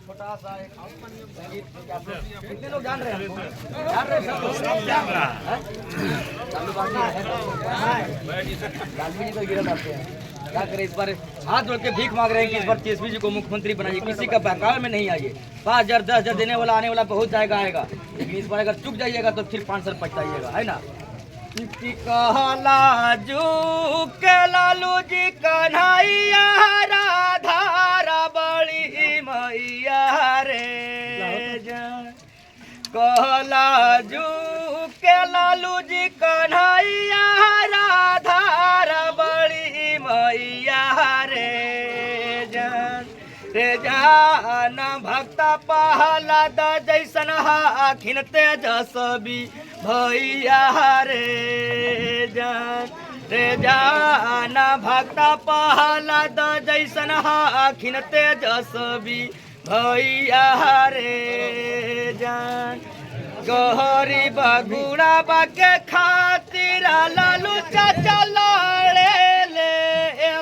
छोटा सा एक संगीत कितने लोग जान रहे हैं? जान रहे हैं सब जान रहा है। चालू बात है गांधी जी तो गिरफ्तार करते हैं। क्या करें, इस बार हाथ जोड़ के भीख मांग रहे हैं कि इस बार तेजस्वी जी को मुख्यमंत्री बनाइए। किसी का बहकावे में नहीं आइए। 5,000 10,000 देने वाला आने वाला बहुत जाएगा आएगा, लेकिन इस बार अगर चुक जाइएगा तो फिर 5 साल पछताइएगा, है ना। लालू जी कन्हैया राधा बड़ी मैया रे लालू जी कन्हैया राधा बड़ी मैया रे जान भक्ता पहलाद जैसन आखिन तेजस्वी भैया रे जान भक्ता पहलाद जैसन आखिन तेजस्वी भैया रे जान गहरी बगुड़ा बाके खातिर लालू चाचा लड़े ले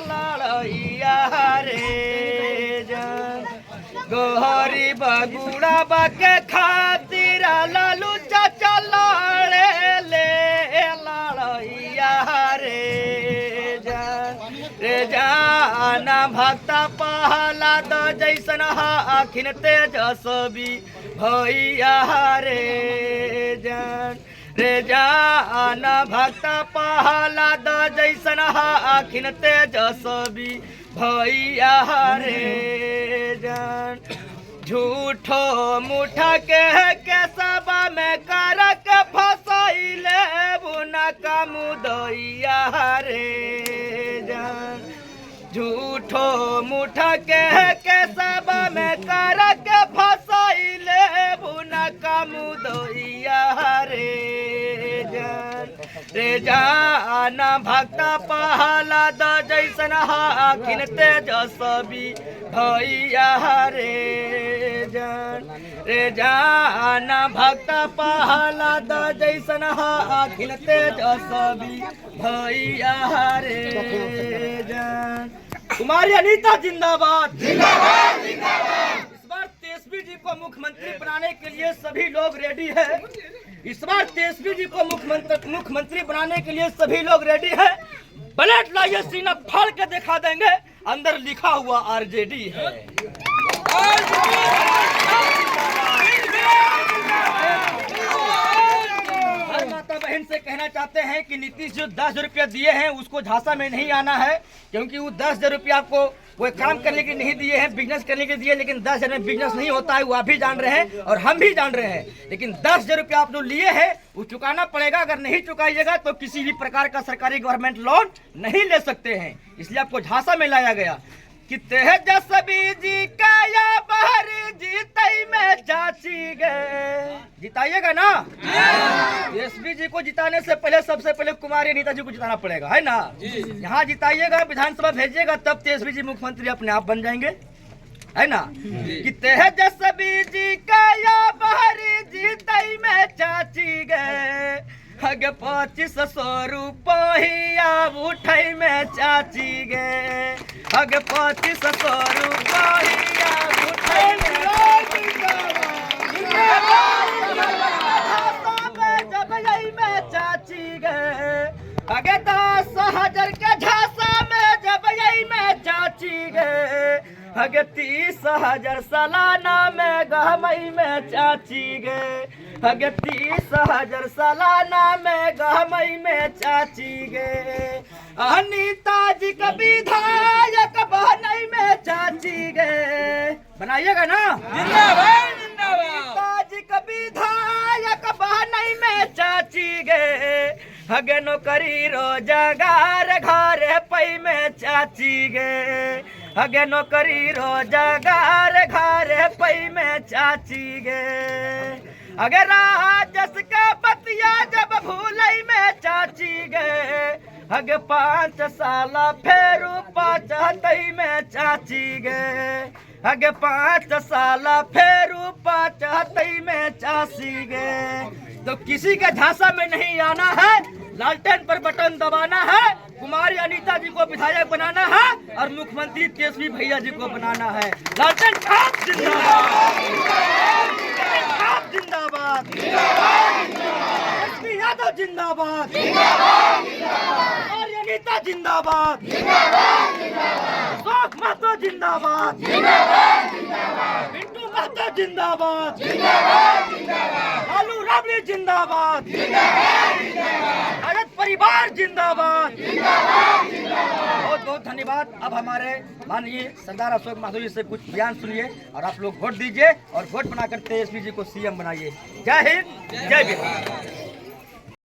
लड़ैया रे जान गहरी बगुड़ा बाके खातिर लालू चाचा लड़े ले लड़ैया रे जान भक्ता पहलाद जैसन आखिन तेजस्वी भैया रे जान भक्ता पहलाद जैसन आखिन तेजस्वी भैया रे जान झूठो मुठा के सब में कर के फसैले बुना का मुदैया रे जान झूठो मुठा के सब में कर के फसैले बुना का मुदैया रे जान भक्ता पहलाद जैसन आखिन तेजस्वी भैया रे जान भक्ता पहलाद जैसन आखिन तेजस्वी भैया रे जान। कुमारी अनीता जिंदाबाद जिंदाबाद जिंदाबाद। इस बार तेजस्वी जी को मुख्यमंत्री बनाने के लिए सभी लोग रेडी है। इस बार तेजस्वी जी को मुख्यमंत्री बनाने के लिए सभी लोग रेडी है। ब्लेड लाइए, सीना फाड़ के दिखा देंगे, अंदर लिखा हुआ आरजेडी है। हर माता बहन से कहना चाहते हैं कि नीतीश जो 10,000 रुपया दिए हैं उसको झांसा में नहीं आना है, क्योंकि वो 10,000 रुपया आपको वो काम करने के नहीं दिए हैं, बिजनेस करने के दिए। लेकिन 10,000 में बिजनेस नहीं होता है, वो आप भी जान रहे हैं और हम भी जान रहे हैं। लेकिन 10,000 रुपया आप जो लिए हैं वो चुकाना पड़ेगा। अगर नहीं चुकाइएगा तो किसी भी प्रकार का सरकारी गवर्नमेंट लोन नहीं ले सकते हैं, इसलिए आपको झांसा में लाया गया। कि तेजस्वी जी का या बहरी जीतई में चाची गए, जिताइएगा ना। तेजस्वी जी को जिताने से पहले सबसे पहले कुमारी अनीता जी को जिताना पड़ेगा, है ना। यहाँ जिताइएगा, विधानसभा भेजिएगा, तब तेजस्वी जी मुख्यमंत्री अपने आप बन जाएंगे, है ना। कि तेजस्वी जी का या बहरी जीतई में चाची गए 2500 रुपया उठाई में चाची गए 2500 रुपया उठाई में जब यही में चाची गए 10,000 के झांसा में जब यही में चाची गए 30,000 सालाना में गहमई में चाची गए 30,000 सालाना में गहमई में चाची गए। अनीता जी का विधायक बहनई में चाची गए, बनाइएगा ना। अनीता जी का विधायक बहनई में चाची गए हगे नौकरी रोजगार घर पई में चाची गए हगे नौकरी रोजगार घर पई में चाची गए। अगर राजस का बतिया जब भूलई में चाची गए हगे 5 साल फेरू 75 में चाची गए हगे 5 साल फेरू 75 में चाची गए। तो किसी के झांसा में नहीं आना है, लालटेन पर बटन दबाना है, कुमारी अनीता जी को विधायक बनाना है और मुख्यमंत्री तेजस्वी भैया जी को बनाना है। लालटेन छाप जिंदाबाद, छाप जिंदाबाद, तेजस्वी यादव जिंदाबाद, कुमारी अनीता जिंदाबाद, अशोक महतो जिंदाबाद, पिंटू महतो जिंदाबाद, लालू राबड़ी जिंदाबाद, भारत परिवार जिंदाबाद। बहुत बहुत धन्यवाद। अब हमारे माननीय सरदार अशोक महतो जी से कुछ बयान सुनिए और आप लोग वोट दीजिए और वोट बनाकर तेजस्वी जी को सीएम बनाइए। जय हिंद, जय बिहार।